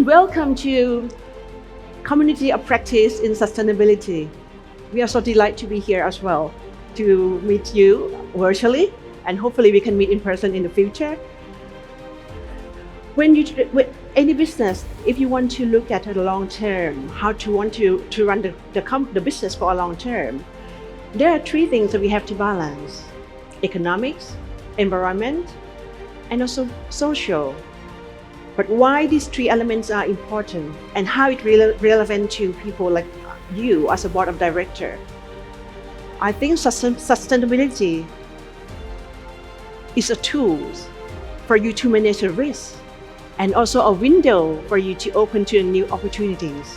and welcome to Community of Practice in Sustainability. We are so delighted to be here as well, to meet you virtually, and hopefully we can meet in person in the future. With any business, if you want to look at the long term, how to want to run the business for a long term, there are three things that we have to balance: economics, environment, and also social. But why these three elements are important and how it relevant to people like you as a board of director? I think sustainability is a tool for you to manage the risk and also a window for you to open to new opportunities.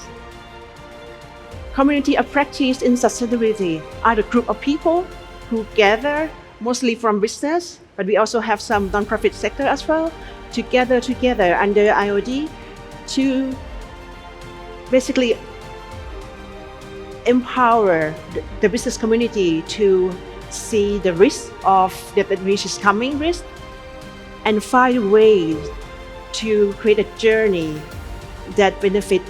Community of Practice in Sustainability are the group of people who gather mostly from business, but we also have some non-profit sector as well, together under IOD to basically empower the business community to see the risk of that which is coming risk and find ways to create a journey that benefit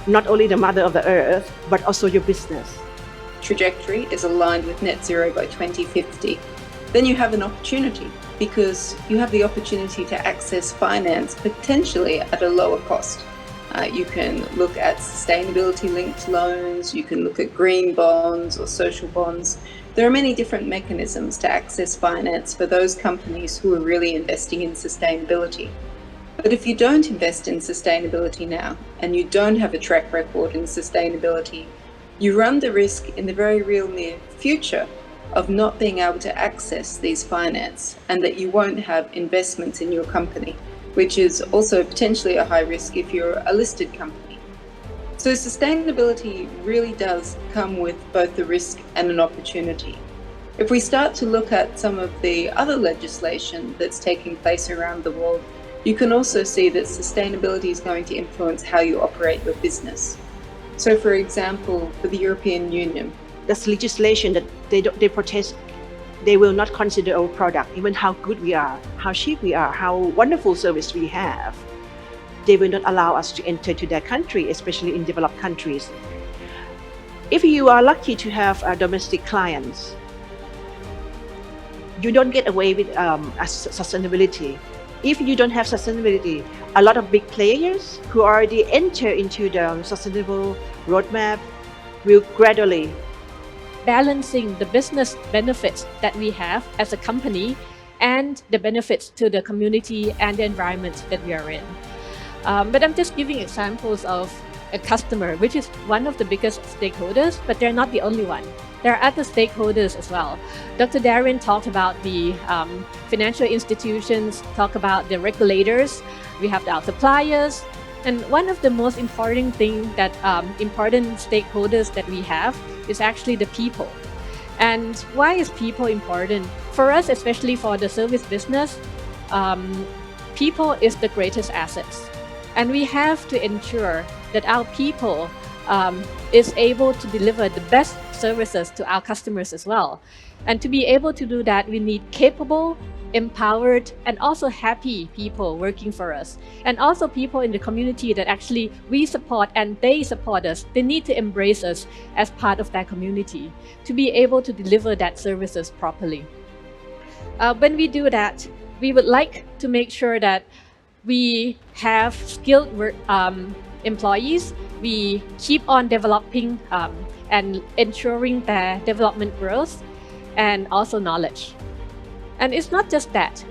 not only the mother of the earth but also your business. Trajectory is aligned with net zero by 2050, then you have an opportunity because you have the opportunity to access finance potentially at a lower cost. You can look at sustainability-linked loans, you can look at green bonds or social bonds. There are many different mechanisms to access finance for those companies who are really investing in sustainability. But if you don't invest in sustainability now and you don't have a track record in sustainability, you run the risk in the very real near future of not being able to access these finance and that you won't have investments in your company, which is also potentially a high risk if you're a listed company. So sustainability really does come with both the risk and an opportunity. If we start to look at some of the other legislation that's taking place around the world, you can also see that sustainability is going to influence how you operate your business. So for example, for the European Union, there's legislation that they protest. They will not consider our product, even how good we are, how cheap we are, how wonderful service we have. They will not allow us to enter to their country, especially in developed countries. If you are lucky to have domestic clients, you don't get away with sustainability. If you don't have sustainability, a lot of big players who already enter into the sustainable roadmap will gradually balancing the business benefits that we have as a company and the benefits to the community and the environment that we are in. But I'm just giving examples of a customer, which is one of the biggest stakeholders, but they're not the only one. There are other stakeholders as well. Dr. Darren talked about the financial institutions, talk about the regulators, we have our suppliers, and one of the most important important stakeholders that we have is actually the people. And why is people important? For us, especially for the service business, people is the greatest assets. And we have to ensure that our people is able to deliver the best services to our customers as well. And to be able to do that, we need capable, empowered, and also happy people working for us. And also people in the community that actually we support and they support us. They need to embrace us as part of that community to be able to deliver that services properly. When we do that, we would like to make sure that we have skilled employees. We keep on developing and ensuring their development growth and also knowledge. And it's not just that,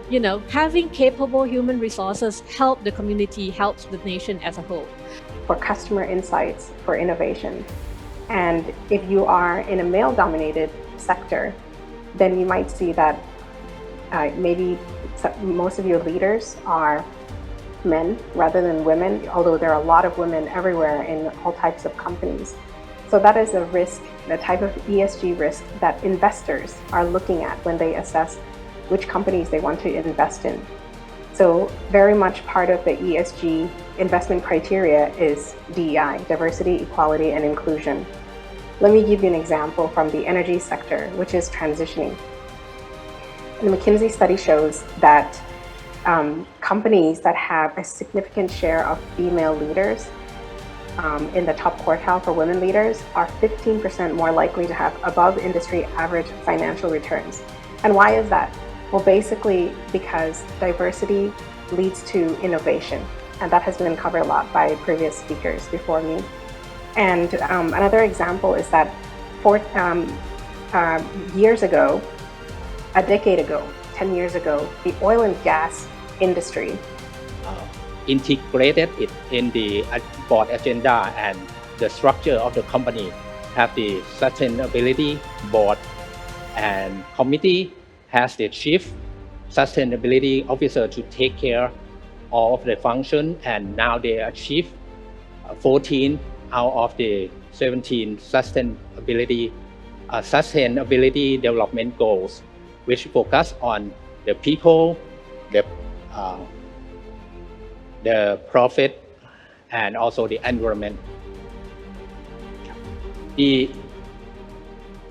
having capable human resources help the community, helps the nation as a whole. For customer insights, for innovation. And if you are in a male-dominated sector, then you might see that maybe most of your leaders are men rather than women, although there are a lot of women everywhere in all types of companies. So that is a risk, the type of ESG risk that investors are looking at when they assess which companies they want to invest in. So very much part of the ESG investment criteria is DEI, diversity, equality, and inclusion. Let me give you an example from the energy sector, which is transitioning. The McKinsey study shows that companies that have a significant share of female leaders in the top quartile for women leaders are 15% more likely to have above industry average financial returns. And why is that? Well, basically because diversity leads to innovation, and that has been covered a lot by previous speakers before me. And another example is that years ago, a decade ago, 10 years ago, the oil and gas industry integrated it in the board agenda, and the structure of the company have the sustainability board, and committee has the chief sustainability officer to take care of the function, and now they achieve 14 out of the 17 sustainability development goals, which focus on the people, the profit, and also the environment. The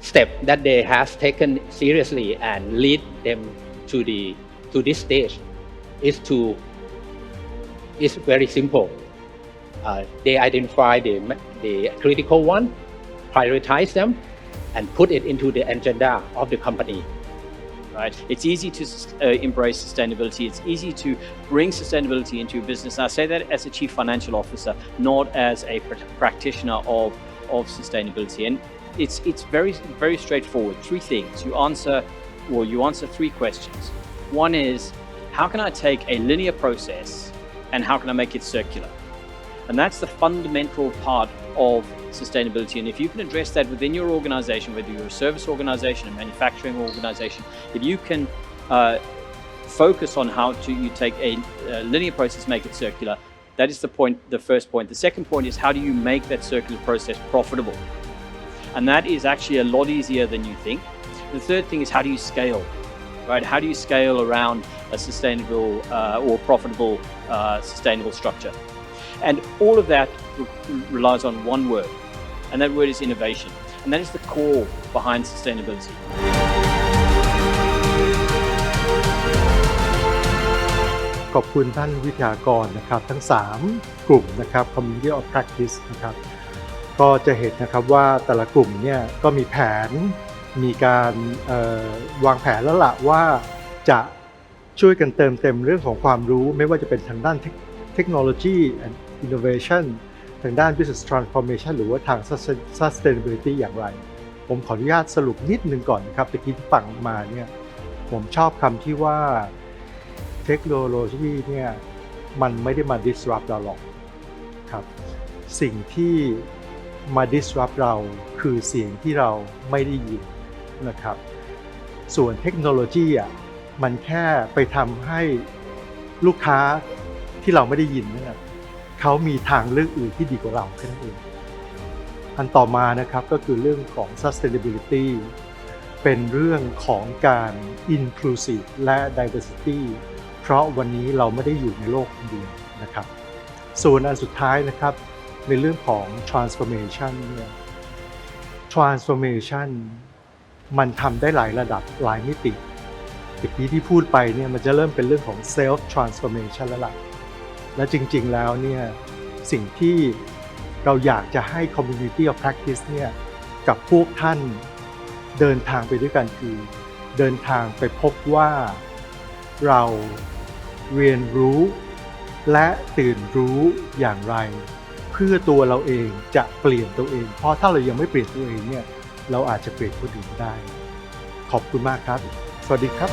step that they have taken seriously and lead them to this stage is very simple. They identify the critical one, prioritize them, and put it into the agenda of the company. Right? It's easy to embrace sustainability. It's easy to bring sustainability into your business. And I say that as a chief financial officer, not as a practitioner of sustainability. And it's very, very straightforward. Three things. You answer three questions. One is, how can I take a linear process and how can I make it circular? And that's the fundamental part of sustainability. And if you can address that within your organization, whether you're a service organization, a manufacturing organization, if you can focus on how you take a linear process, make it circular, that is the first point. The second point is, how do you make that circular process profitable? And that is actually a lot easier than you think. The third thing is, how do you scale? Right? How do you scale around a sustainable or profitable sustainable structure? And all of that relies on one word, and that word is innovation. And that is the core behind sustainability. ขอบคุณท่านวิทยากรนะครับทั้ง3กลุ่มนะครับ Community of Practice นะครับก็จะเห็นนะครับว่าแต่ละกลุ่มเนี่ยก็มีแผนมีการวางแผนแล้วล่ะว่าจะช่วยกันเติมเต็มเรื่องของความรู้ไม่ว่าจะเป็นทางด้านเทคโนโลยี and innovation ทางด้าน business transformation หรือว่าทาง sustainability อย่างไรผมขออนุญาตสรุปนิดนึงก่อนนะครับตะกี้ที่ฟังมาเนี่ยผมชอบคำที่ว่าเทคโนโลยีเนี่ยมันไม่ได้มา disrupt เราหรอกครับสิ่งที่มา disrupt เราคือเสียงที่เราไม่ได้ยินนะครับส่วนเทคโนโลยีมันแค่ไปทำให้ลูกค้าที่เราไม่ได้ยินนั่นแหละเขามีทางเลือกอื่นที่ดีกว่าเราแค่นั้นเองอันต่อมานะครับก็คือเรื่องของ sustainability เป็นเรื่องของการ inclusive และ diversity เพราะวันนี้เราไม่ได้อยู่ในโลกเดียวนะครับส่วนอันสุดท้ายนะครับในเรื่องของ transformation เนี่ย transformation มันทำได้หลายระดับหลายมิติเมื่อกี้ที่พูดไปเนี่ยมันจะเริ่มเป็นเรื่องของ self transformation แล้วล่ะและจริงๆแล้วเนี่ยสิ่งที่เราอยากจะให้ community of practice เนี่ยกับพวกท่านเดินทางไปด้วยกันคือเดินทางไปพบว่าเราเรียนรู้และตื่นรู้อย่างไรเพื่อตัวเราเองจะเปลี่ยนตัวเองเพราะถ้าเรายังไม่เปลี่ยนตัวเองเนี่ยเราอาจจะเปลี่ยนคนอื่นได้ขอบคุณมากครับสวัสดีครับ